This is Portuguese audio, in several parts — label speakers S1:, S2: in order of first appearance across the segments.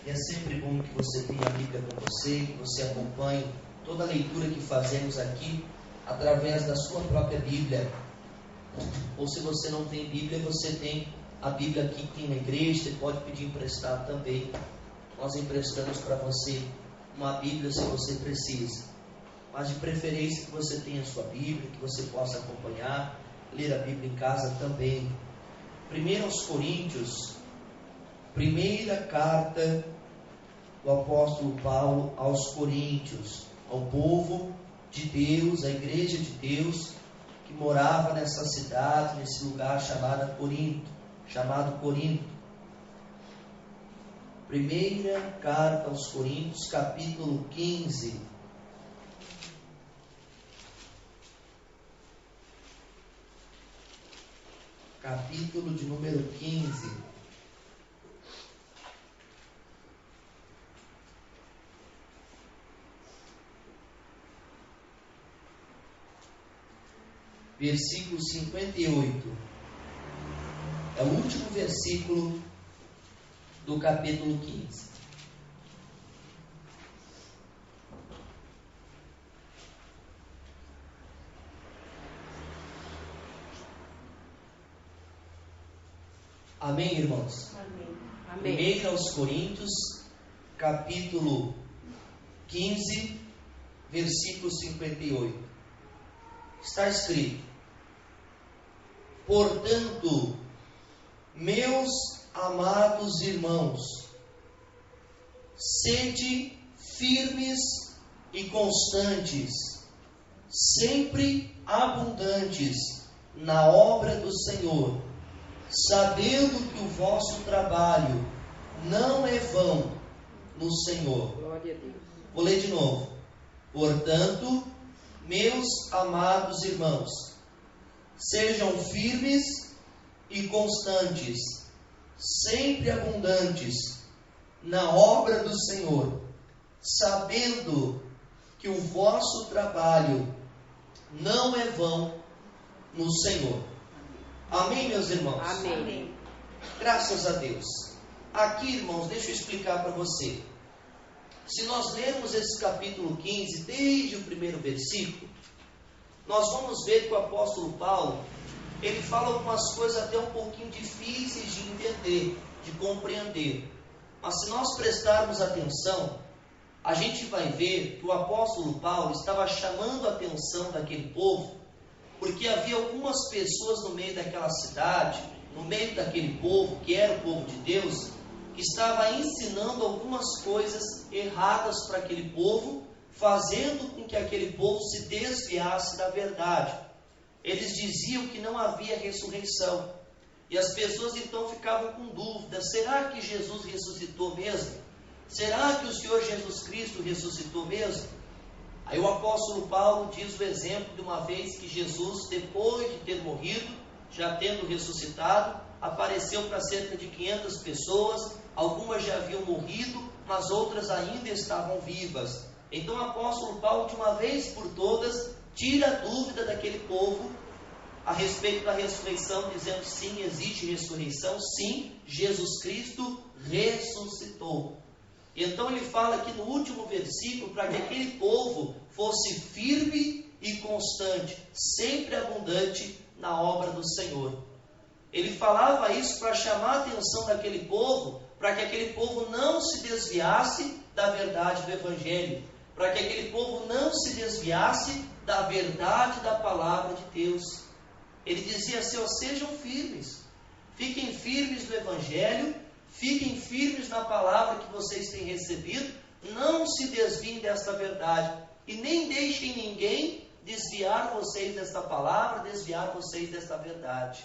S1: E é sempre bom que você tenha a Bíblia com você, que você acompanhe toda a leitura que fazemos aqui através da sua própria Bíblia. Ou se você não tem Bíblia, você tem a Bíblia aqui que tem na igreja, você pode pedir emprestado também. Nós emprestamos para você uma Bíblia se você precisa. Mas de preferência que você tenha a sua Bíblia, que você possa acompanhar, ler a Bíblia em casa também. 1 Coríntios, primeira carta do apóstolo Paulo aos Coríntios, ao povo de Deus, à igreja de Deus, que morava nessa cidade, nesse lugar chamado Corinto. Primeira carta aos Coríntios, capítulo 15. Capítulo de número 15. Versículo 58. É o último versículo do capítulo 15. Amém, irmãos? Amém. 1 aos Coríntios, capítulo 15, versículo 58. Está escrito: portanto, meus amados irmãos, sede firmes e constantes, sempre abundantes na obra do Senhor, sabendo que o vosso trabalho não é vão no Senhor.
S2: Glória a Deus.
S1: Vou ler de novo. Portanto, meus amados irmãos, sejam firmes e constantes, sempre abundantes na obra do Senhor, sabendo que o vosso trabalho não é vão no Senhor. Amém, meus irmãos?
S2: Amém.
S1: Graças a Deus. Aqui, irmãos, deixa eu explicar para você. Se nós lermos esse capítulo 15, desde o primeiro versículo, nós vamos ver que o apóstolo Paulo, ele fala algumas coisas até um pouquinho difíceis de entender, de compreender. Mas se nós prestarmos atenção, a gente vai ver que o apóstolo Paulo estava chamando a atenção daquele povo, porque havia algumas pessoas no meio daquela cidade, no meio daquele povo, que era o povo de Deus, que estava ensinando algumas coisas erradas para aquele povo, fazendo com que aquele povo se desviasse da verdade. Eles diziam que não havia ressurreição. E as pessoas então ficavam com dúvida: será que Jesus ressuscitou mesmo? Será que o Senhor Jesus Cristo ressuscitou mesmo? Aí o apóstolo Paulo diz o exemplo de uma vez que Jesus, depois de ter morrido, já tendo ressuscitado, apareceu para cerca de 500 pessoas. Algumas já haviam morrido, mas outras ainda estavam vivas. Então o apóstolo Paulo, de uma vez por todas, tira a dúvida daquele povo a respeito da ressurreição, dizendo: sim, existe ressurreição, sim, Jesus Cristo ressuscitou. Então ele fala aqui no último versículo para que aquele povo fosse firme e constante, sempre abundante na obra do Senhor. Ele falava isso para chamar a atenção daquele povo, para que aquele povo não se desviasse da verdade do Evangelho, para que aquele povo não se desviasse da verdade da palavra de Deus. Ele dizia assim: sejam firmes, fiquem firmes no Evangelho, fiquem firmes na palavra que vocês têm recebido, não se desviem desta verdade, e nem deixem ninguém desviar vocês desta palavra, desviar vocês desta verdade.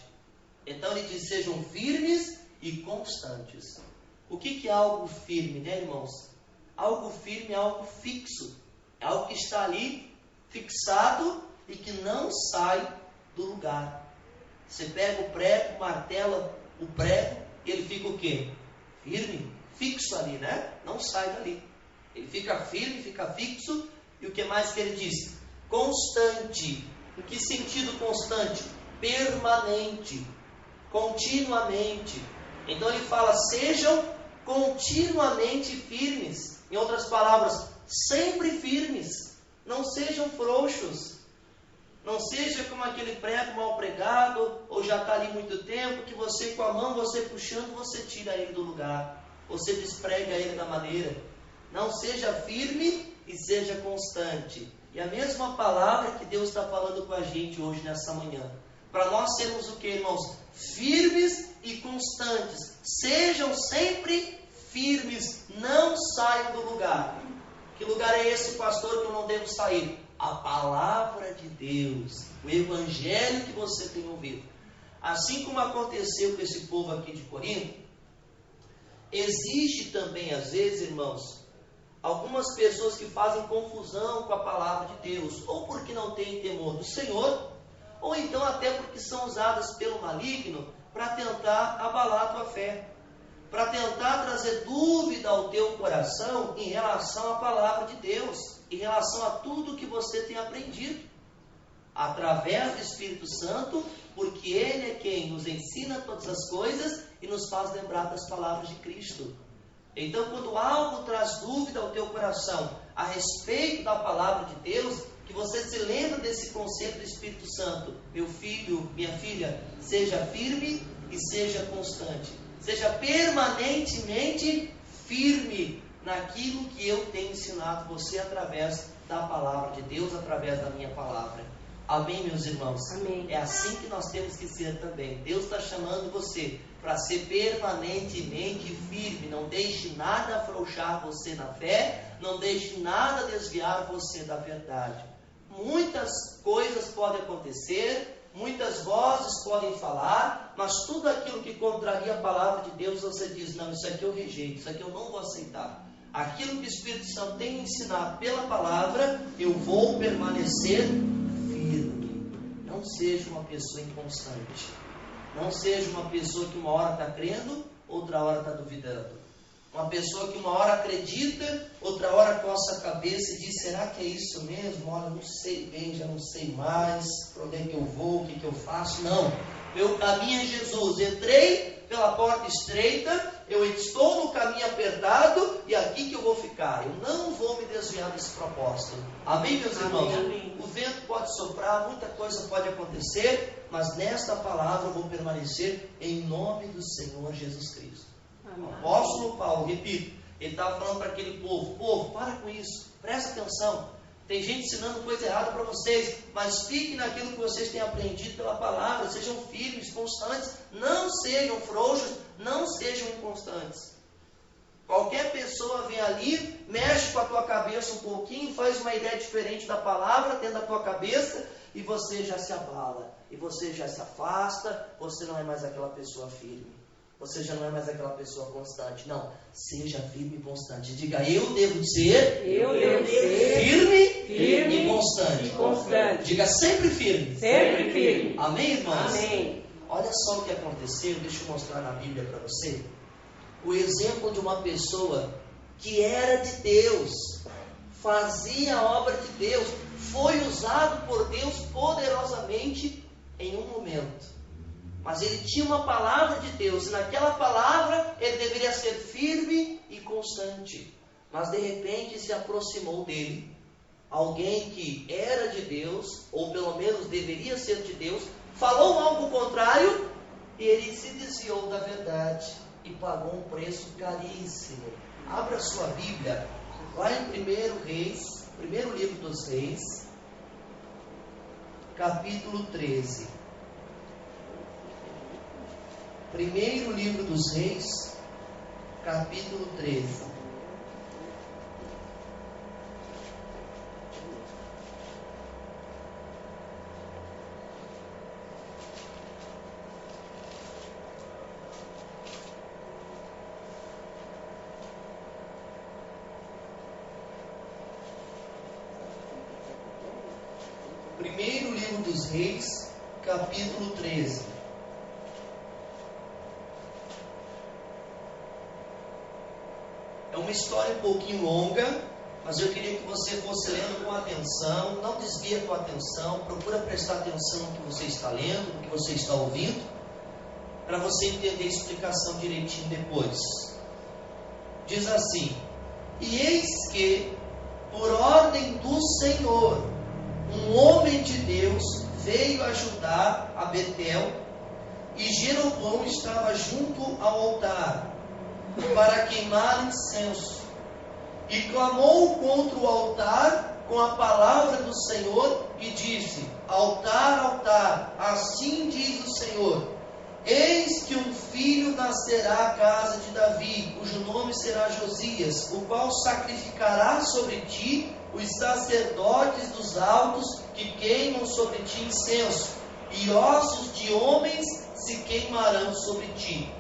S1: Então ele diz: sejam firmes e constantes. O que é algo firme, né, irmãos? Algo firme é algo fixo, é algo que está ali fixado e que não sai do lugar. Você pega o prego, martela o prego, e ele fica o quê? Firme, fixo ali, né? Não sai dali. Ele fica firme, fica fixo. E o que mais que ele diz? Constante. Em que sentido constante? Permanente, continuamente. Então ele fala: sejam continuamente firmes. Em outras palavras, sempre firmes. Não sejam frouxos. Não seja como aquele prego mal pregado, ou já está ali muito tempo, que você com a mão, você puxando, você tira ele do lugar. Você desprega ele da maneira. Não, seja firme e seja constante. E a mesma palavra que Deus está falando com a gente hoje, nessa manhã. Para nós sermos o que, irmãos? Firmes e constantes. Sejam sempre firmes. Não saiam do lugar. Que lugar é esse, pastor, que eu não devo sair? A palavra de Deus, o evangelho que você tem ouvido. Assim como aconteceu com esse povo aqui de Corinto, existe também, às vezes, irmãos, algumas pessoas que fazem confusão com a palavra de Deus, ou porque não têm temor do Senhor, ou então até porque são usadas pelo maligno para tentar abalar a tua fé, para tentar trazer dúvida ao teu coração em relação à palavra de Deus, em relação a tudo que você tem aprendido, através do Espírito Santo, porque Ele é quem nos ensina todas as coisas e nos faz lembrar das palavras de Cristo. Então, quando algo traz dúvida ao teu coração a respeito da palavra de Deus, que você se lembre desse conceito do Espírito Santo. Meu filho, minha filha, seja firme e seja constante. Seja permanentemente firme naquilo que eu tenho ensinado você através da palavra de Deus, através da minha palavra. Amém, meus irmãos?
S2: Amém.
S1: É assim que nós temos que ser também. Deus está chamando você para ser permanentemente firme. Não deixe nada afrouxar você na fé. Não deixe nada desviar você da verdade. Muitas coisas podem acontecer, muitas vozes podem falar, mas tudo aquilo que contraria a palavra de Deus, você diz, não, isso aqui eu rejeito, isso aqui eu não vou aceitar. Aquilo que o Espírito Santo tem ensinado pela palavra, eu vou permanecer firme. Não seja uma pessoa inconstante. Não seja uma pessoa que uma hora está crendo, outra hora está duvidando. Uma pessoa que uma hora acredita, outra hora coça a cabeça e diz, será que é isso mesmo? Olha, não sei bem, já não sei mais, para onde é que eu vou, o que eu faço? Não, meu caminho é Jesus. Entrei pela porta estreita, eu estou no caminho apertado e aqui que eu vou ficar. Eu não vou me desviar desse propósito. Amém, meus irmãos?
S2: Amém.
S1: O vento pode soprar, muita coisa pode acontecer, mas nesta palavra eu vou permanecer em nome do Senhor Jesus Cristo. O apóstolo Paulo, repito, ele estava falando para aquele povo, para com isso, presta atenção, tem gente ensinando coisa errada para vocês, mas fiquem naquilo que vocês têm aprendido pela palavra, sejam firmes, constantes, não sejam frouxos, não sejam inconstantes. Qualquer pessoa vem ali, mexe com a tua cabeça um pouquinho, faz uma ideia diferente da palavra dentro da tua cabeça, e você já se abala, e você já se afasta, você não é mais aquela pessoa firme. Você já não é mais aquela pessoa constante. Não, seja firme e constante. Diga, eu devo ser firme e constante. Diga, sempre firme.
S2: Sempre firme.
S1: Amém, irmãos?
S2: Amém.
S1: Olha só o que aconteceu, deixa eu mostrar na Bíblia para você. O exemplo de uma pessoa que era de Deus, fazia a obra de Deus, foi usado por Deus poderosamente em um momento. Mas ele tinha uma palavra de Deus, e naquela palavra ele deveria ser firme e constante. Mas de repente se aproximou dele alguém que era de Deus, ou pelo menos deveria ser de Deus, falou algo contrário, e ele se desviou da verdade e pagou um preço caríssimo. Abra sua Bíblia, lá em 1 Reis, primeiro livro dos Reis, capítulo 13. Primeiro livro dos Reis, capítulo 13. Primeiro livro dos Reis, capítulo 13. É uma história um pouquinho longa, mas eu queria que você fosse lendo com atenção. Não desvie a tua atenção, procura prestar atenção no que você está lendo, no que você está ouvindo, para você entender a explicação direitinho depois. diz assim: e eis que, por ordem do Senhor, um homem de Deus veio ajudar a Betel, e Jeroboão estava junto ao altar para queimar incenso, e clamou contra o altar com a palavra do Senhor, e disse: altar, altar, assim diz o Senhor, eis que um filho nascerá à casa de Davi, cujo nome será Josias, o qual sacrificará sobre ti os sacerdotes dos altos, que queimam sobre ti incenso, e ossos de homens se queimarão sobre ti.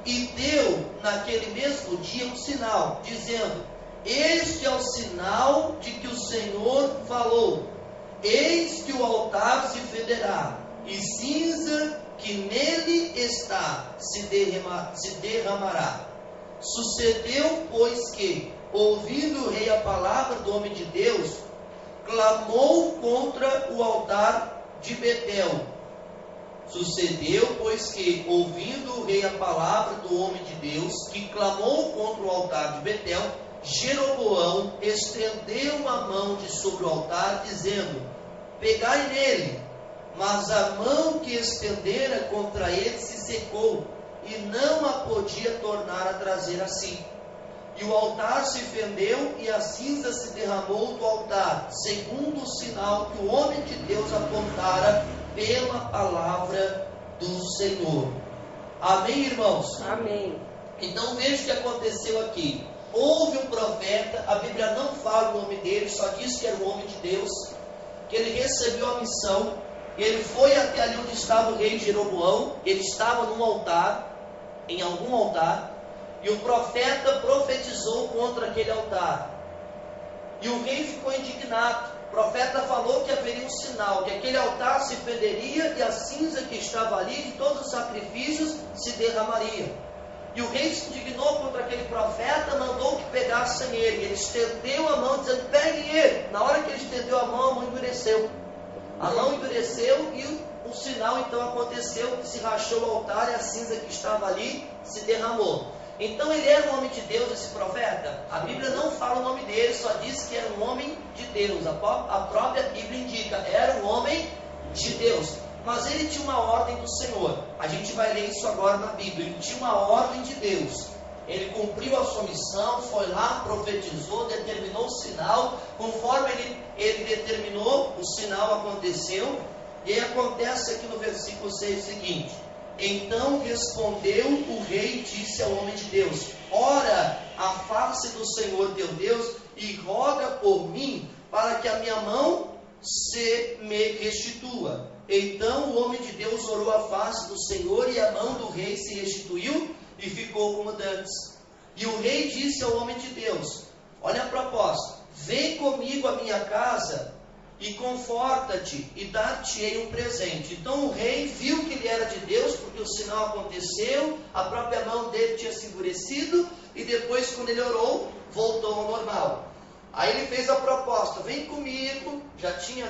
S1: E deu naquele mesmo dia um sinal, dizendo: este é o sinal de que o Senhor falou, eis que o altar se fenderá, e cinza que nele está se derramará. Sucedeu, pois, que, ouvindo o rei a palavra do homem de Deus, clamou contra o altar de Betel. Sucedeu, pois, que, ouvindo o rei a palavra do homem de Deus, que clamou contra o altar de Betel, Jeroboão estendeu a mão de sobre o altar, dizendo: pegai nele. Mas a mão que estendera contra ele se secou, e não a podia tornar a trazer a si. E o altar se fendeu, e a cinza se derramou do altar, segundo o sinal que o homem de Deus apontara pela palavra do Senhor. Amém, irmãos?
S2: Amém.
S1: Então veja o que aconteceu aqui. Houve um profeta, a Bíblia não fala o nome dele, só diz que era um homem de Deus, que ele recebeu a missão, ele foi até ali onde estava o rei Jeroboão, ele estava num altar, em algum altar, e o profeta profetizou contra aquele altar. E o rei ficou indignado. O profeta falou que haveria um sinal, que aquele altar se fenderia e a cinza que estava ali de todos os sacrifícios se derramaria. E o rei se indignou contra aquele profeta, mandou que pegassem ele. Ele estendeu a mão dizendo: peguem ele. Na hora que ele estendeu a mão endureceu. A mão endureceu e o sinal então aconteceu, que se rachou o altar e a cinza que estava ali se derramou. Então ele era um homem de Deus, esse profeta? A Bíblia não fala o nome dele, só diz que era um homem de Deus. A própria Bíblia indica, era um homem de Deus. Mas ele tinha uma ordem do Senhor. A gente vai ler isso agora na Bíblia. Ele tinha uma ordem de Deus. Ele cumpriu a sua missão, foi lá, profetizou, determinou o sinal. Conforme ele determinou, o sinal aconteceu. E aí acontece aqui no versículo 6 o seguinte: então respondeu o rei e disse ao homem de Deus: ora a face do Senhor teu Deus e roga por mim, para que a minha mão se me restitua. Então o homem de Deus orou a face do Senhor, e a mão do rei se restituiu e ficou como dantes. E o rei disse ao homem de Deus: olha a proposta, vem comigo à minha casa e conforta-te, e dar-te-ei um presente. Então o rei viu que ele era de Deus, porque o sinal aconteceu, a própria mão dele tinha se endurecido, e depois, quando ele orou, voltou ao normal. Aí ele fez a proposta: vem comigo, já tinha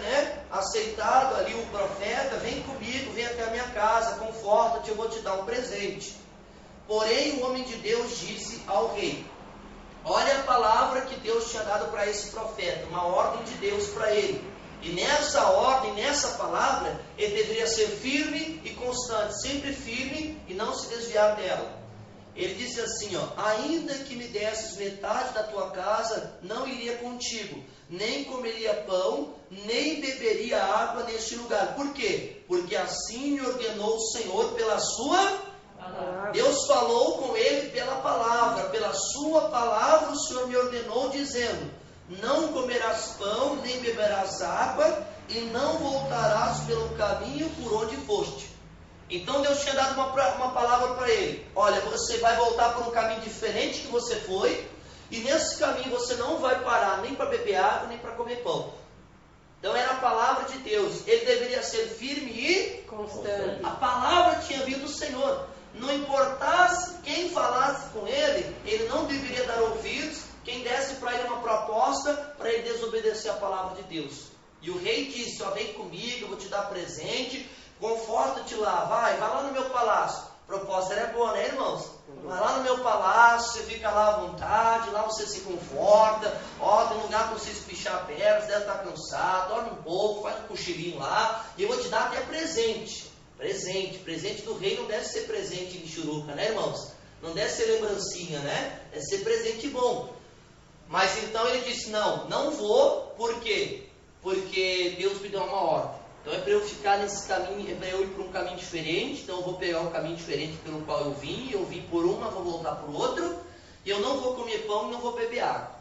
S1: aceitado ali o profeta, vem comigo, vem até a minha casa, conforta-te, eu vou te dar um presente. Porém o homem de Deus disse ao rei: olha a palavra que Deus tinha dado para esse profeta, uma ordem de Deus para ele. E nessa ordem, nessa palavra, ele deveria ser firme e constante, sempre firme e não se desviar dela. Ele disse assim, ainda que me desses metade da tua casa, não iria contigo, nem comeria pão, nem beberia água neste lugar. Por quê? Porque assim me ordenou o Senhor pela sua palavra. Deus falou com ele pela palavra, pela sua palavra o Senhor me ordenou, dizendo: não comerás pão, nem beberás água, e não voltarás pelo caminho por onde foste. Então Deus tinha dado uma palavra para ele: olha, você vai voltar por um caminho diferente que você foi, e nesse caminho você não vai parar nem para beber água, nem para comer pão. Então era a palavra de Deus, ele deveria ser firme e constante. A palavra tinha vindo do Senhor. Não importasse quem falasse com ele, ele não deveria dar ouvidos. Quem desse para ele uma proposta, para ele desobedecer a palavra de Deus. E o rei disse: vem comigo, eu vou te dar presente, conforta-te lá, vai lá no meu palácio. A proposta era boa, né, irmãos? Vai lá no meu palácio, você fica lá à vontade, lá você se conforta, ó, tem lugar para você espichar a perna, você deve estar cansado, dorme um pouco, faz um cochilinho lá, e eu vou te dar até presente. Presente do rei não deve ser presente de churuca, né, irmãos? Não deve ser lembrancinha, né? Deve ser presente bom. Mas então ele disse, não vou, por quê? Porque Deus me deu uma ordem. Então é para eu ficar nesse caminho, é para eu ir para um caminho diferente, então eu vou pegar um caminho diferente pelo qual eu vim por um, mas vou voltar para o outro, e eu não vou comer pão e não vou beber água.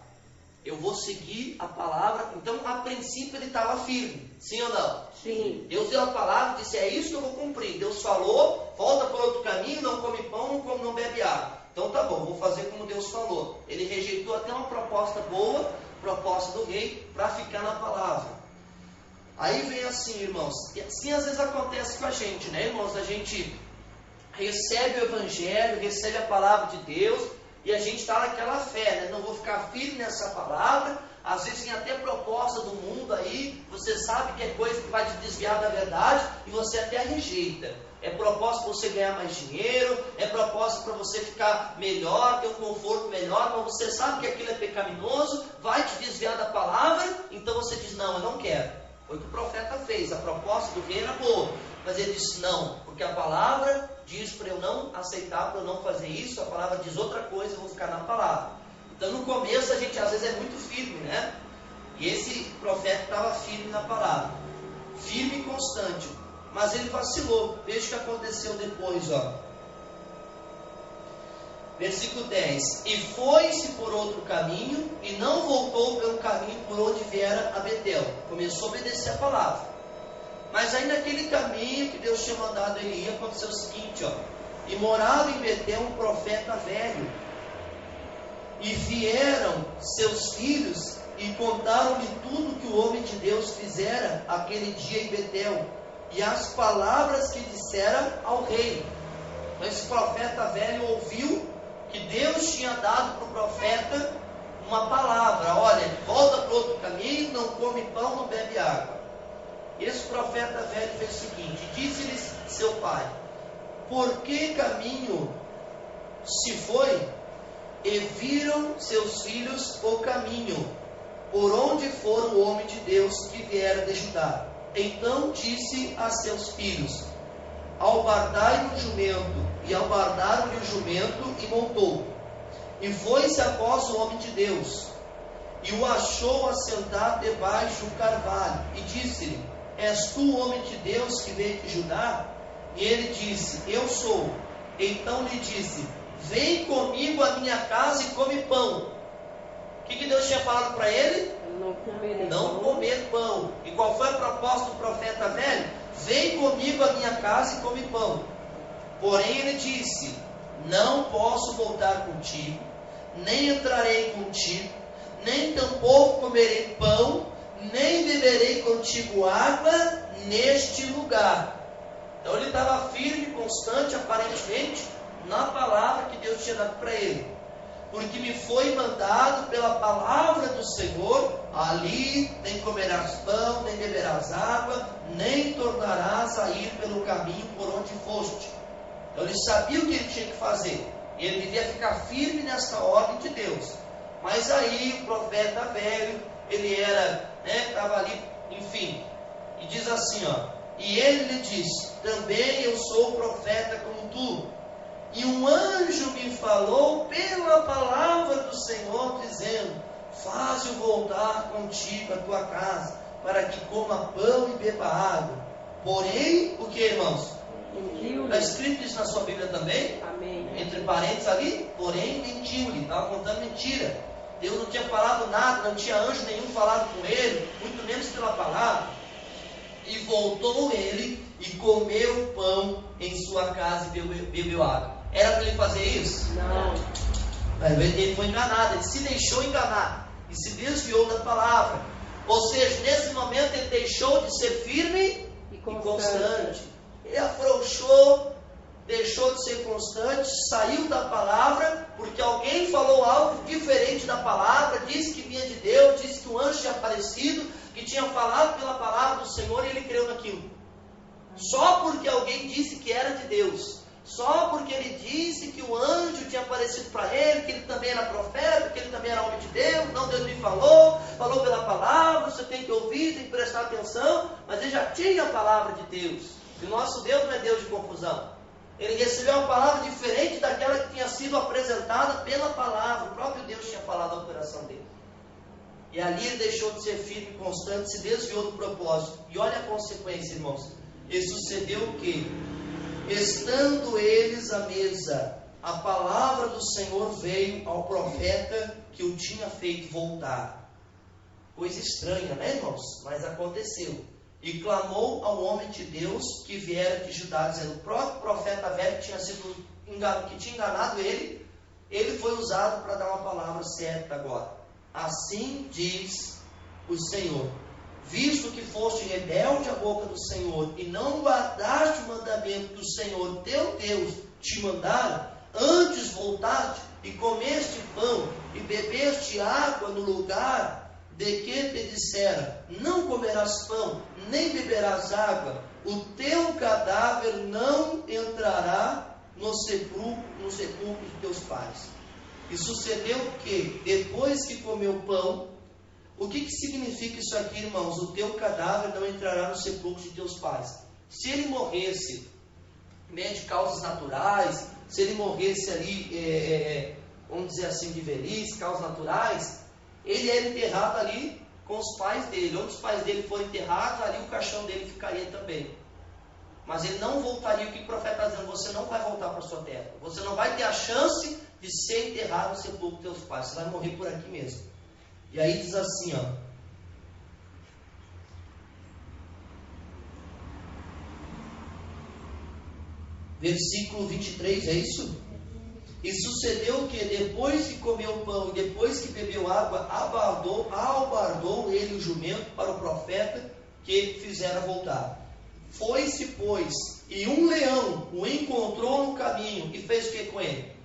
S1: Eu vou seguir a palavra. Então, a princípio, ele estava firme. Sim ou não?
S2: Sim.
S1: Deus deu a palavra e disse, é isso que eu vou cumprir. Deus falou, volta por outro caminho, não come pão, não bebe água. Então tá bom, vou fazer como Deus falou. Ele rejeitou até uma proposta boa, proposta do rei, para ficar na palavra. Aí vem assim, irmãos, e assim às vezes acontece com a gente, né, irmãos? A gente recebe o evangelho, recebe a palavra de Deus, e a gente está naquela fé, né? Não vou ficar firme nessa palavra. Às vezes tem até proposta do mundo aí, você sabe que é coisa que vai te desviar da verdade, e você até rejeita. É proposta para você ganhar mais dinheiro, é proposta para você ficar melhor, ter um conforto melhor, mas você sabe que aquilo é pecaminoso, vai te desviar da palavra, então você diz, não, eu não quero. Foi o que o profeta fez, a proposta do rei era boa, mas ele disse não, porque a palavra diz para eu não aceitar, para eu não fazer isso, a palavra diz outra coisa, eu vou ficar na palavra. Então no começo a gente às vezes é muito firme, né? E esse profeta estava firme na palavra, firme e constante, mas ele vacilou. Veja o que aconteceu depois, ó. Versículo 10. E foi-se por outro caminho, e não voltou pelo caminho por onde viera a Betel. Começou a obedecer a palavra. Mas aí naquele caminho que Deus tinha mandado ele ir, aconteceu o seguinte, ó. E morava em Betel um profeta velho. E vieram seus filhos e contaram-lhe tudo que o homem de Deus fizera aquele dia em Betel, e as palavras que dissera ao rei. Então esse profeta velho ouviu que Deus tinha dado para o profeta uma palavra. Olha, volta para o outro caminho, não come pão, não bebe água. Esse profeta velho fez o seguinte, disse-lhes seu pai, por que caminho se foi? E viram seus filhos o caminho, por onde for o homem de Deus que viera de Judá. Então disse a seus filhos, albardai o jumento, e albardaram-lhe o jumento, e montou. E foi-se após o homem de Deus, e o achou assentado debaixo do carvalho, e disse-lhe, és tu o homem de Deus que veio de Judá? E ele disse, eu sou. Então lhe disse, vem comigo à minha casa e come pão. O que Deus tinha falado para ele? Não comer pão. E qual foi a proposta do profeta velho? Vem comigo à minha casa e come pão. Porém ele disse, não posso voltar contigo, nem entrarei contigo, nem tampouco comerei pão, nem beberei contigo água neste lugar. Então ele estava firme, constante, aparentemente, na palavra que Deus tinha dado para ele. Porque me foi mandado pela palavra do Senhor, ali nem comerás pão, nem beberás água, nem tornarás a ir pelo caminho por onde foste. Então ele sabia o que ele tinha que fazer. E ele devia ficar firme nesta ordem de Deus. Mas aí o profeta velho, ele era, estava ali, enfim. E diz assim, ó. E ele lhe disse, também eu sou profeta como tu. E um anjo me falou pela palavra do Senhor, dizendo, faze-o voltar contigo à tua casa, para que coma pão e beba água. Porém, o que, irmãos? Está escrito isso na sua Bíblia também?
S2: Amém.
S1: Entre parênteses ali, porém mentiu-lhe, estava contando mentira. Deus não tinha falado nada, não tinha anjo nenhum falado com ele, muito menos pela palavra. E voltou ele e comeu o pão em sua casa e bebeu água. Era para ele fazer isso?
S2: Não.
S1: Ele foi enganado, ele se deixou enganar e se desviou da palavra. Ou seja, nesse momento ele deixou de ser firme e constante. Ele afrouxou, deixou de ser constante, saiu da palavra, porque alguém falou algo diferente da palavra, disse que vinha de Deus, disse que o anjo tinha aparecido, que tinha falado pela palavra do Senhor, e ele creu naquilo. Só porque alguém disse que era de Deus. só porque ele disse que o anjo tinha aparecido para ele, que ele também era profeta, que ele também era homem de Deus. Não, Deus me falou pela palavra, você tem que ouvir, tem que prestar atenção. Mas ele já tinha a palavra de Deus. E o nosso Deus não é Deus de confusão. Ele recebeu uma palavra diferente daquela que tinha sido apresentada pela palavra. O próprio Deus tinha falado ao coração dele. E ali ele deixou de ser firme e constante, se desviou do propósito. E olha a consequência, irmãos. E sucedeu o quê? Estando eles à mesa, a palavra do Senhor veio ao profeta que o tinha feito voltar. Coisa estranha, né, irmãos? Mas aconteceu. E clamou ao homem de Deus que viera de Judá, dizendo: o próprio profeta velho que tinha enganado ele, ele foi usado para dar uma palavra certa agora. Assim diz o Senhor: visto que foste rebelde à boca do Senhor, e não guardaste o mandamento que o Senhor teu Deus te mandara, antes voltaste e comeste pão e bebeste água no lugar de que te dissera: não comerás pão, nem beberás água, o teu cadáver não entrará no sepulcro de teus pais. E sucedeu que, depois que comeu pão, o que significa isso aqui, irmãos? O teu cadáver não entrará no sepulcro de teus pais. Se ele morresse de causas naturais, se ele morresse ali, vamos dizer assim, de velhice, causas naturais, ele era enterrado ali com os pais dele. Onde os pais dele forem enterrados, ali o caixão dele ficaria também. Mas ele não voltaria. O que o profeta está dizendo? Você não vai voltar para a sua terra. Você não vai ter a chance de ser enterrado no sepulcro dos teus pais. Você vai morrer por aqui mesmo. E aí diz assim, ó. Versículo 23, é isso? E sucedeu que, depois que comeu pão e depois que bebeu água, albardou ele o jumento para o profeta que fizera voltar. Foi-se, pois, e um leão o encontrou no caminho e fez o que com ele?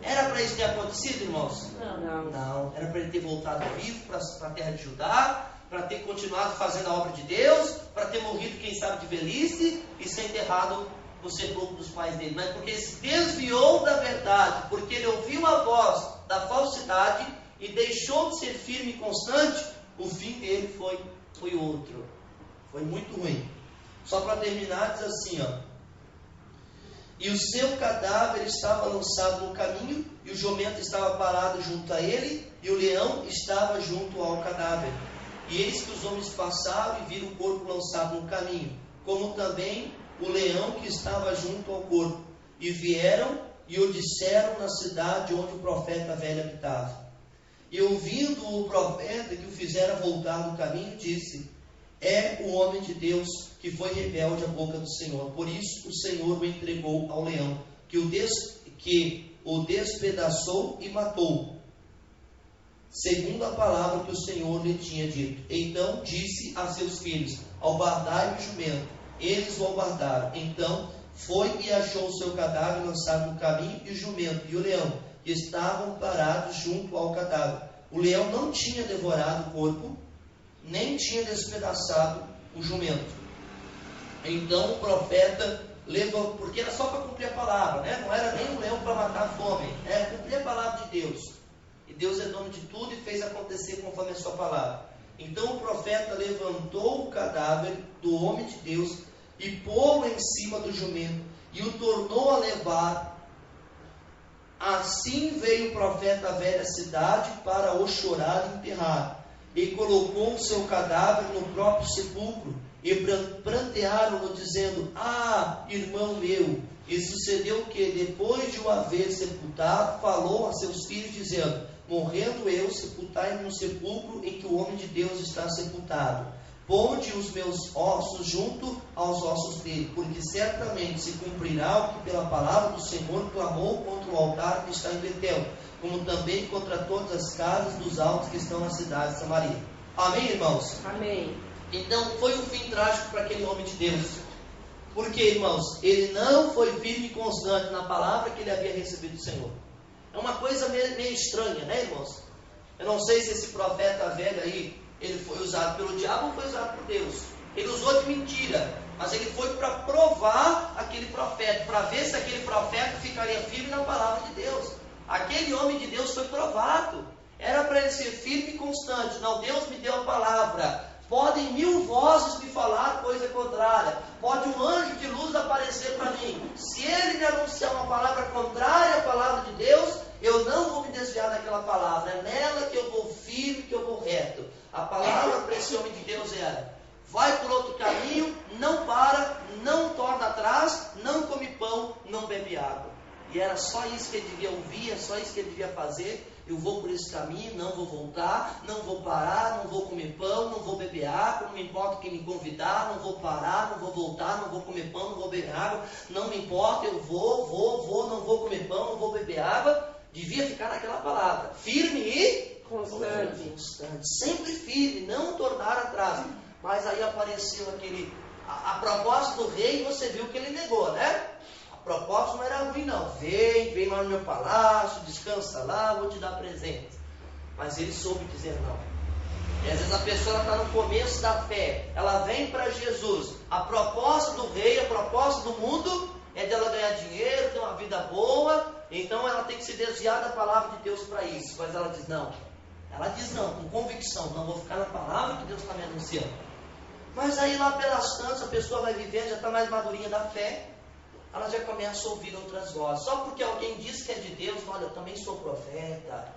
S1: Era para isso ter acontecido, irmãos? Não. Era para ele ter voltado vivo para a terra de Judá, para ter continuado fazendo a obra de Deus, para ter morrido, quem sabe, de velhice e ser enterrado no sepulcro dos pais dele. Mas porque ele se desviou da verdade, porque ele ouviu a voz da falsidade e deixou de ser firme e constante, o fim dele foi outro. Foi muito ruim. Só para terminar, diz assim, ó. E o seu cadáver estava lançado no caminho, e o jumento estava parado junto a ele, e o leão estava junto ao cadáver. E eis que os homens passaram e viram o corpo lançado no caminho, como também o leão que estava junto ao corpo. E vieram e o disseram na cidade onde o profeta velho habitava. E ouvindo o profeta que o fizera voltar do caminho, disse: é o homem de Deus que foi rebelde à boca do Senhor. Por isso o Senhor o entregou ao leão, que o despedaçou e matou, segundo a palavra que o Senhor lhe tinha dito. Então disse a seus filhos: albardai o jumento. Eles o albardaram. Então foi e achou o seu cadáver lançado no caminho, e o jumento e o leão que estavam parados junto ao cadáver. O leão não tinha devorado o corpo, nem tinha despedaçado o jumento. Então o profeta levou, porque era só para cumprir a palavra, né? Não era nem um leão para matar a fome, era cumprir a palavra de Deus. E Deus é dono de tudo e fez acontecer conforme a sua palavra. Então o profeta levantou o cadáver do homem de Deus e pô-lo em cima do jumento e o tornou a levar. Assim veio o profeta velho à cidade para o chorar e enterrar. E colocou o seu cadáver no próprio sepulcro, e prantearam-no, dizendo: ah, irmão meu. E sucedeu que, depois de o haver sepultado, falou a seus filhos, dizendo: morrendo eu, sepultai-me no sepulcro em que o homem de Deus está sepultado. Ponde os meus ossos junto aos ossos dele, porque certamente se cumprirá o que pela palavra do Senhor clamou contra o altar que está em Betel, como também contra todas as casas dos altos que estão na cidade de Samaria. Amém, irmãos?
S2: Amém.
S1: Então foi um fim trágico para aquele homem de Deus. Porque, irmãos, ele não foi firme e constante na palavra que ele havia recebido do Senhor. É uma coisa meio estranha, né, irmãos? Eu não sei se esse profeta velho aí, ele foi usado pelo diabo ou foi usado por Deus. Ele usou de mentira mas ele foi para provar aquele profeta, para ver se aquele profeta ficaria firme na palavra de Deus. Aquele homem de Deus foi provado. Era para ele ser firme e constante. Não, Deus me deu a palavra. Podem 1000 vozes me falar coisa contrária. Pode um anjo de luz aparecer para mim. Se ele me anunciar uma palavra contrária à palavra de Deus, eu não vou me desviar daquela palavra. É nela que eu vou firme, que eu vou reto. A palavra para esse homem de Deus era: vai por outro caminho, não para, não torna atrás, não come pão, não bebe água. E era só isso que ele devia ouvir, é só isso que ele devia fazer. Eu vou por esse caminho, não vou voltar, não vou parar, não vou comer pão, não vou beber água, não me importa quem me convidar, não vou parar, não vou voltar, não vou comer pão, não vou beber água, não me importa, eu vou, não vou comer pão, não vou beber água. Devia ficar naquela palavra, firme e constante, sempre firme, não tornar atrás. Mas aí apareceu a proposta do rei, você viu que ele negou, né? A proposta não era ruim não, vem lá no meu palácio, descansa lá, vou te dar presente. Mas ele soube dizer não. E às vezes a pessoa está no começo da fé, ela vem para Jesus, a proposta do rei, a proposta do mundo é dela ganhar dinheiro, ter uma vida boa, então ela tem que se desviar da palavra de Deus para isso. Mas ela diz não, com convicção, não vou ficar na palavra que Deus está me anunciando. Mas aí lá pelas tantas, a pessoa vai vivendo, já está mais madurinha da fé, ela já começa a ouvir outras vozes. Só porque alguém diz que é de Deus, olha, eu também sou profeta.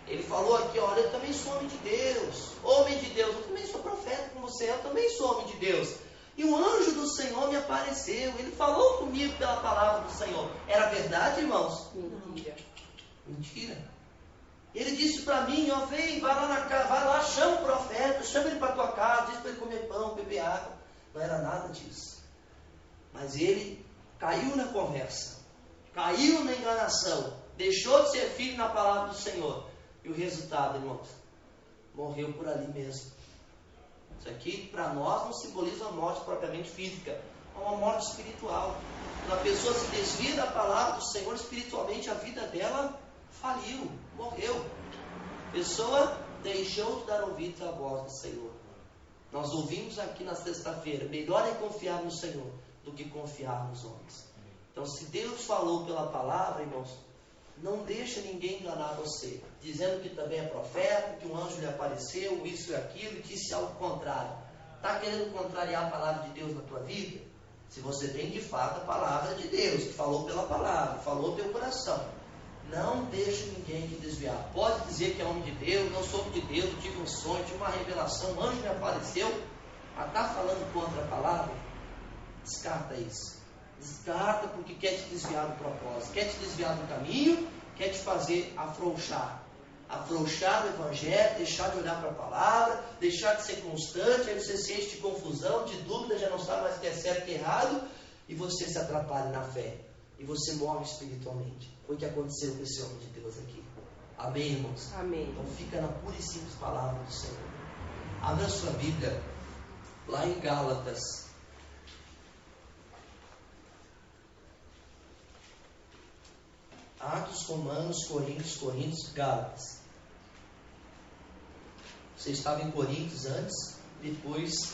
S1: Ele falou aqui, olha, eu também sou homem de Deus. Homem de Deus, eu também sou profeta com você, eu também sou homem de Deus. E um anjo do Senhor me apareceu, ele falou comigo pela palavra do Senhor. Era verdade, irmãos? Mentira. Ele disse para mim, ó, vem, vai lá na casa, vai lá, chama o profeta, chama ele para tua casa, diz para ele comer pão, beber água. Não era nada disso. Mas ele caiu na conversa, caiu na enganação, deixou de ser firme na palavra do Senhor. E o resultado, irmãos, morreu por ali mesmo. Isso aqui, para nós, não simboliza uma morte propriamente física, é uma morte espiritual. Quando a pessoa se desvia da palavra do Senhor, espiritualmente a vida dela faliu, morreu. A pessoa deixou de dar ouvidos à voz do Senhor. Nós ouvimos aqui na sexta-feira, melhor é confiar no Senhor do que confiar nos homens. Então, se Deus falou pela palavra, irmãos, não deixa ninguém enganar você, dizendo que também é profeta, que um anjo lhe apareceu, isso e aquilo, e disse algo contrário. Está querendo contrariar a palavra de Deus na tua vida? Se você tem de fato a palavra de Deus, que falou pela palavra, falou teu coração, não deixe ninguém te desviar. Pode dizer que é homem de Deus, não sou homem de Deus, eu tive um sonho, tive uma revelação, um anjo me apareceu, mas está falando contra a palavra? Descarta isso. Descarta, porque quer te desviar do propósito, quer te desviar do caminho, quer te fazer afrouxar do evangelho, deixar de olhar para a palavra, deixar de ser constante. Aí você se enche de confusão, de dúvida, já não sabe mais o que é certo e o que é errado, e você se atrapalha na fé, e você morre espiritualmente. Foi o que aconteceu com esse homem de Deus aqui. Amém, irmãos?
S2: Amém.
S1: Então fica na pura e simples palavra do Senhor. Abra a sua Bíblia lá em Gálatas. Atos, Romanos, Coríntios, Gálatas. Você estava em Coríntios antes, depois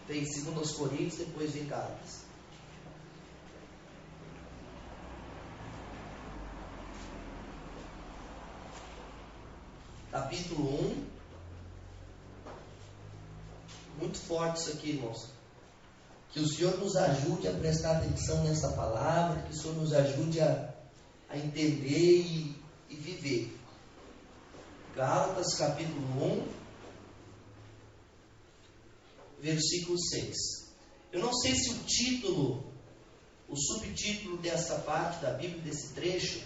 S1: vem 2 Coríntios, depois vem Gálatas. Capítulo 1. Muito forte isso aqui, irmãos. Que o Senhor nos ajude a prestar atenção nessa palavra, que o Senhor nos ajude a entender e viver. Gálatas capítulo 1, versículo 6. Eu não sei se o título, o subtítulo dessa parte da Bíblia, desse trecho,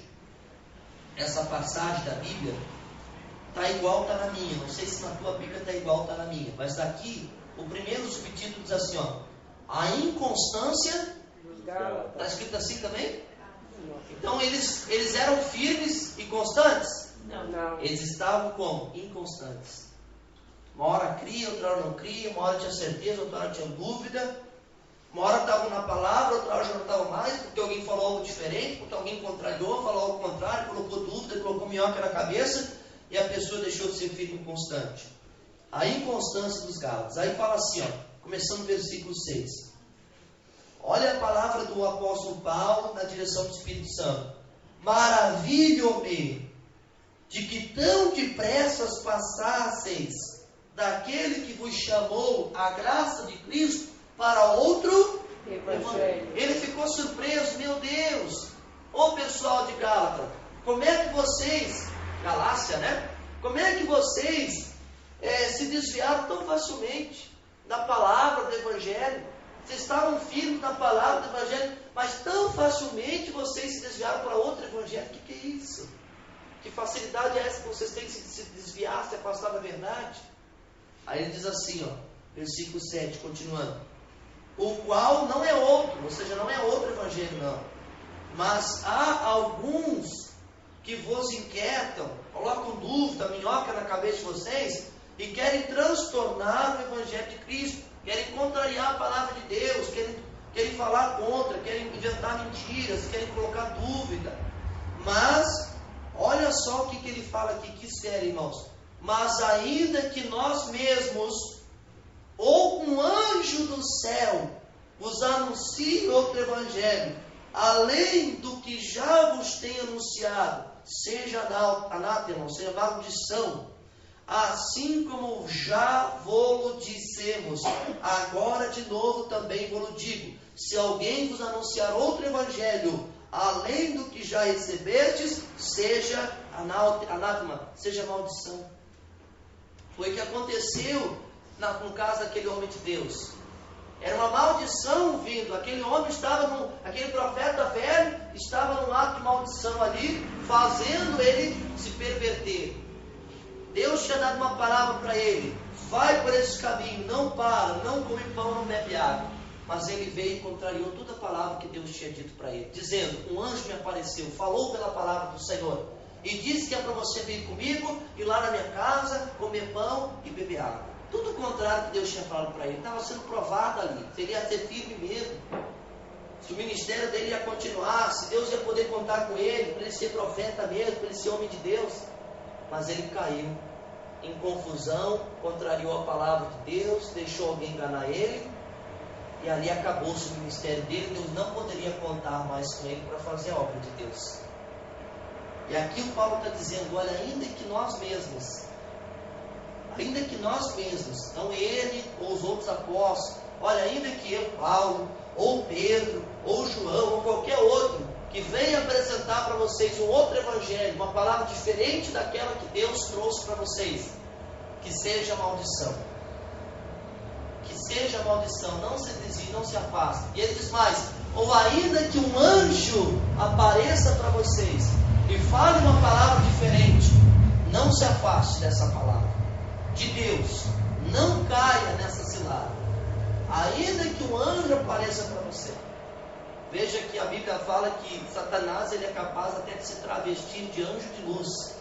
S1: essa passagem da Bíblia, está igual, está na minha. Não sei se na tua Bíblia está igual, está na minha. Mas daqui, o primeiro subtítulo diz assim, ó, a inconstância. Está escrito assim também? Então eles eram firmes e constantes?
S2: Não.
S1: Eles estavam como? Inconstantes. Uma hora cria, outra hora não cria, uma hora tinha certeza, outra hora tinha dúvida. Uma hora estavam na palavra, outra hora já não estavam mais, porque alguém falou algo diferente, porque alguém contrariou, falou algo contrário, colocou dúvida, colocou minhoca na cabeça, e a pessoa deixou de ser firme e constante. A inconstância dos Gálatas. Aí fala assim, ó, começando no versículo 6. Olha a palavra do apóstolo Paulo na direção do Espírito Santo. Maravilho-me de que tão depressa passasseis daquele que vos chamou a graça de Cristo para outro evangelho. Ele ficou surpreso, meu Deus, ô pessoal de Gálatas, como é que vocês, Galácia, né? Como é que vocês se desviaram tão facilmente da palavra do evangelho? Vocês estavam firmes na palavra do evangelho, mas tão facilmente vocês se desviaram para outro evangelho. O que é isso? Que facilidade é essa que vocês têm de se desviar, se afastar da verdade? Aí ele diz assim, ó, versículo 7, continuando. O qual não é outro, ou seja, não é outro evangelho não. Mas há alguns que vos inquietam, colocam dúvida, minhoca na cabeça de vocês, e querem transtornar o evangelho de Cristo, querem contrariar a palavra de Deus, querem falar contra, querem inventar mentiras, querem colocar dúvida. Mas, olha só o que ele fala aqui, que sério, irmãos. Mas ainda que nós mesmos, ou um anjo do céu, vos anuncie outro evangelho, além do que já vos tem anunciado, seja anátema, seja maldição, assim como já vou-lo dissemos, agora de novo também vou-lo digo, se alguém vos anunciar outro evangelho, além do que já recebestes, seja anátema, seja maldição. Foi o que aconteceu no caso daquele homem de Deus. Era uma maldição vindo. Aquele profeta velho estava num ato de maldição ali, fazendo ele se perverter. Deus tinha dado uma palavra para ele: vai por esse caminho, não para, não come pão, não bebe água. Mas ele veio e contrariou toda a palavra que Deus tinha dito para ele, dizendo: um anjo me apareceu, falou pela palavra do Senhor, e disse que é para você vir comigo, ir lá na minha casa, comer pão e beber água. Tudo o contrário que Deus tinha falado para ele. Estava sendo provado ali, se ele ia ser firme mesmo, se o ministério dele ia continuar, se Deus ia poder contar com ele, para ele ser profeta mesmo, para ele ser homem de Deus. Mas ele caiu em confusão, contrariou a palavra de Deus, deixou alguém enganar ele, e ali acabou-se o ministério dele. Deus não poderia contar mais com ele para fazer a obra de Deus. E aqui o Paulo está dizendo: olha, ainda que nós mesmos, não ele ou os outros apóstolos, olha, ainda que eu, Paulo, ou Pedro, ou João, ou qualquer outro, que venha apresentar para vocês um outro evangelho, uma palavra diferente daquela que Deus trouxe para vocês, que seja maldição. Que seja maldição, não se desvie, não se afaste. E ele diz mais: ou ainda que um anjo apareça para vocês e fale uma palavra diferente, não se afaste dessa palavra de Deus, não caia nessa cilada. Ainda que um anjo apareça para você. Veja que a Bíblia fala que Satanás ele é capaz até de se travestir de anjo de luz,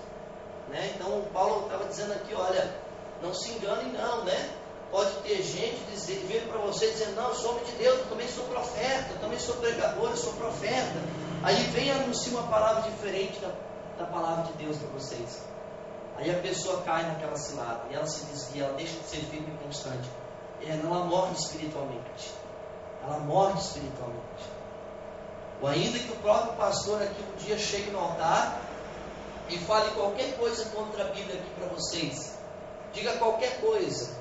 S1: né? Então o Paulo estava dizendo aqui: olha, não se enganem não, né? Pode ter gente vir para você dizendo: não, eu sou homem de Deus, eu também sou profeta, eu também sou pregador, eu sou profeta. Aí vem e anuncia uma palavra diferente da palavra de Deus para vocês. Aí a pessoa cai naquela cilada, e ela se desvia, ela deixa de ser firme e constante. Ela morre espiritualmente. Ou ainda que o próprio pastor aqui um dia chegue no altar e fale qualquer coisa contra a Bíblia aqui para vocês. Diga qualquer coisa.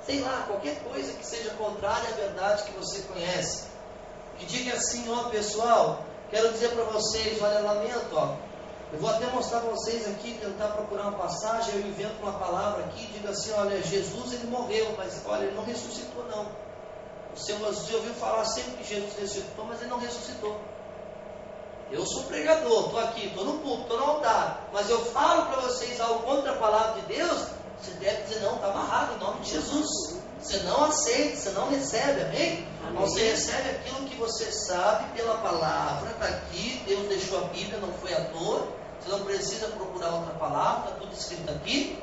S1: Sei lá, qualquer coisa que seja contrária à verdade que você conhece. Que diga assim: ó pessoal, quero dizer para vocês, olha, lamento, ó. Eu vou até mostrar para vocês aqui, tentar procurar uma passagem, eu invento uma palavra aqui, diga assim: olha, Jesus ele morreu, mas olha, ele não ressuscitou não. Você ouviu falar sempre que Jesus ressuscitou, mas ele não ressuscitou. Eu sou pregador, estou aqui, estou no púlpito, estou no altar, mas eu falo para vocês algo contra a palavra de Deus, você deve dizer: não, está amarrado em nome de Jesus. Você não aceita, você não recebe, amém? Amém. Você recebe aquilo que você sabe pela palavra, está aqui, Deus deixou a Bíblia, não foi à toa. Você não precisa procurar outra palavra, está tudo escrito aqui.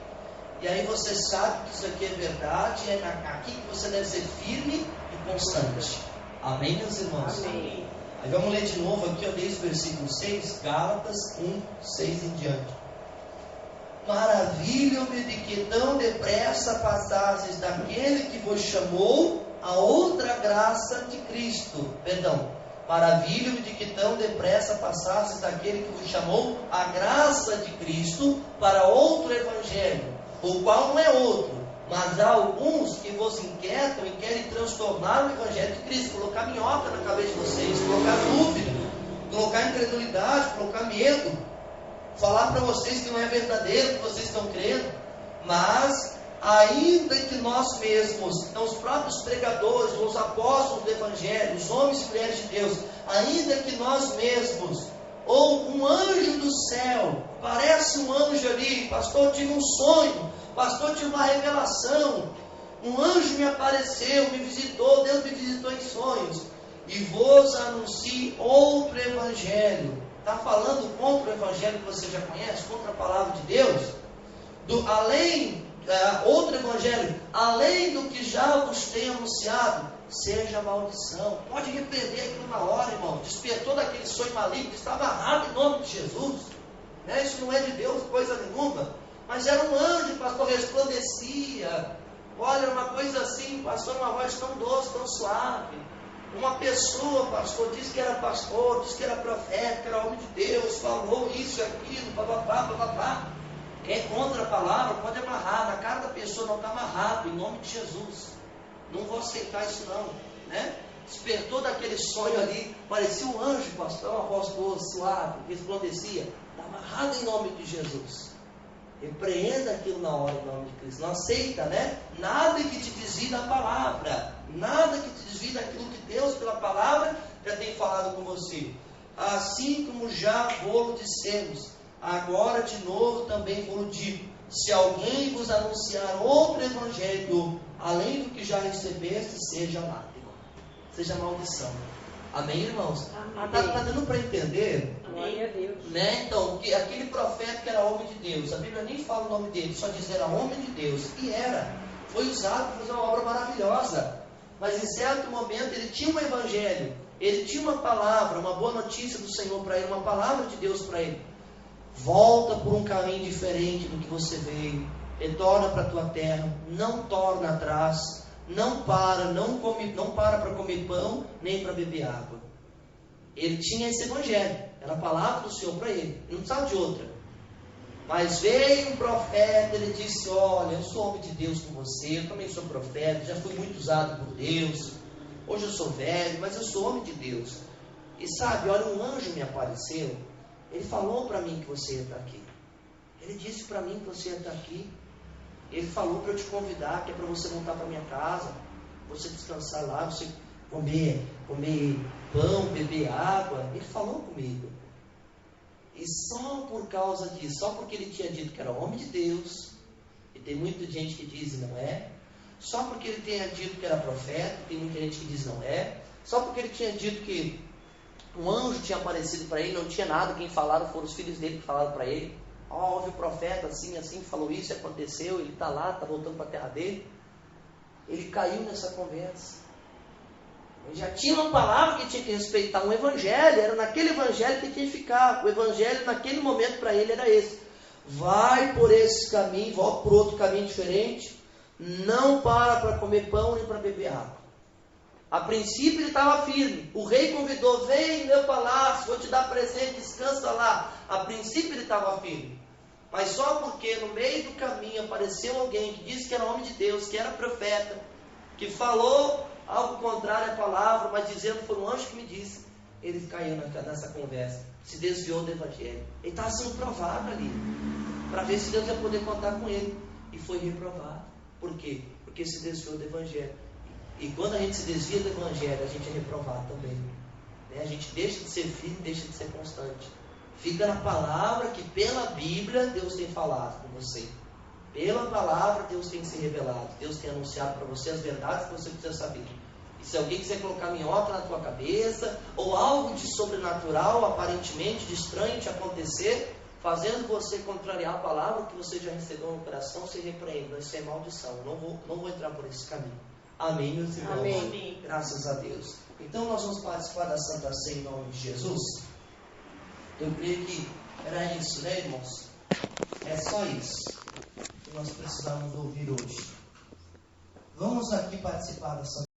S1: E aí você sabe que isso aqui é verdade, é aqui que você deve ser firme e constante. Amém, meus irmãos?
S2: Amém.
S1: Aí vamos ler de novo aqui, ó, desde o versículo 6, Gálatas 1, 6 em diante. Maravilho-me de que tão depressa passasseis daquele que vos chamou a outra graça de Cristo. Maravilho-me de que tão depressa passasses daquele que vos chamou a graça de Cristo para outro evangelho, o qual não é outro, mas há alguns que vos inquietam e querem transtornar o evangelho de Cristo, colocar minhoca na cabeça de vocês, colocar dúvida, colocar incredulidade, colocar medo, falar para vocês que não é verdadeiro, que vocês estão crendo. Mas ainda que nós mesmos, então os próprios pregadores, os apóstolos do Evangelho, os homens e mulheres de Deus, ainda que nós mesmos, ou um anjo do céu, parece um anjo ali, pastor, eu tive um sonho, pastor, eu tive uma revelação, um anjo me apareceu, me visitou, Deus me visitou em sonhos, e vos anuncio outro Evangelho. Está falando contra o Evangelho que você já conhece, contra a palavra de Deus? Outro evangelho, além do que já vos tenho anunciado, seja maldição. Pode repreender aquilo na hora, irmão. Despertou daquele sonho maligno que está amarrado em nome de Jesus. Isso não é de Deus, coisa nenhuma. Mas era um anjo, pastor, resplandecia. Olha, uma coisa assim, pastor, uma voz tão doce, tão suave. Uma pessoa, pastor, disse que era pastor, disse que era profeta, que era homem de Deus, falou isso e aquilo, papapá, papapá. É contra a palavra, pode amarrar, na cara da pessoa não está amarrado, em nome de Jesus. Não vou aceitar isso não, né? Despertou daquele sonho ali, parecia um anjo, pastor, uma voz doce, suave, resplandecia. Está amarrado em nome de Jesus. Repreenda aquilo na hora, em nome de Cristo. Não aceita, né? Nada que te desvie da palavra, nada que te desvie daquilo que Deus, pela palavra, já tem falado com você. Assim como já vou dissemos, agora de novo também vou digo, se alguém vos anunciar outro evangelho, além do que já recebeste, seja anátema, seja maldição. Amém, irmãos? Está dando para entender?
S2: Glória a Deus.
S1: Né? Então, aquele profeta que era homem de Deus, a Bíblia nem fala o nome dele, só diz que era homem de Deus, e foi usado para fazer uma obra maravilhosa, mas em certo momento ele tinha um evangelho, ele tinha uma palavra, uma boa notícia do Senhor para ele, uma palavra de Deus para ele. Volta por um caminho diferente do que você veio, retorna para a tua terra, não torna atrás, não para comer pão, nem para beber água. Ele tinha esse evangelho, era a palavra do Senhor para ele, ele não precisava de outra. Mas veio um profeta, ele disse, olha, eu sou homem de Deus com você, eu também sou profeta, já fui muito usado por Deus, hoje eu sou velho, mas eu sou homem de Deus. E sabe, olha, um anjo me apareceu, ele falou para mim que você ia estar aqui. Ele disse para mim que você ia estar aqui. Ele falou para eu te convidar, que é para você voltar para minha casa, você descansar lá, você comer pão, beber água. Ele falou comigo. E só por causa disso, só porque ele tinha dito que era homem de Deus, e tem muita gente que diz e não é, só porque ele tinha dito que era profeta, tem muita gente que diz não é, só porque ele tinha dito que um anjo tinha aparecido para ele, não tinha nada, quem falaram foram os filhos dele que falaram para ele. Houve o profeta assim, falou isso, aconteceu, ele está lá, está voltando para a terra dele. Ele caiu nessa conversa. Ele já tinha uma palavra que tinha que respeitar, um evangelho, era naquele evangelho que tinha que ficar. O evangelho naquele momento para ele era esse. Vai por esse caminho, volta por outro caminho diferente, não para comer pão nem para beber água. A princípio ele estava firme. O rei convidou, vem meu palácio, vou te dar presente, descansa lá. A princípio ele estava firme. Mas só porque no meio do caminho apareceu alguém que disse que era homem de Deus, que era profeta, que falou algo contrário à palavra, mas dizendo que foi um anjo que me disse, ele caiu nessa conversa, se desviou do evangelho. Ele estava sendo provado ali, para ver se Deus ia poder contar com ele. E foi reprovado. Por quê? Porque se desviou do evangelho. E quando a gente se desvia do evangelho, a gente é reprovado também. A gente deixa de ser firme, deixa de ser constante. Fica na palavra que pela Bíblia Deus tem falado com você. Pela palavra Deus tem se revelado. Deus tem anunciado para você as verdades que você precisa saber. E se alguém quiser colocar minhoca na tua cabeça, ou algo de sobrenatural, aparentemente de estranho te acontecer, fazendo você contrariar a palavra que você já recebeu no coração, se repreenda. Isso é maldição. Não vou entrar por esse caminho. Amém, meus irmãos?
S2: Amém.
S1: Graças a Deus. Então nós vamos participar da Santa Ceia em nome de Jesus. Eu creio que era isso, né, irmãos? É só isso que nós precisamos ouvir hoje. Vamos aqui participar da Santa Ceia.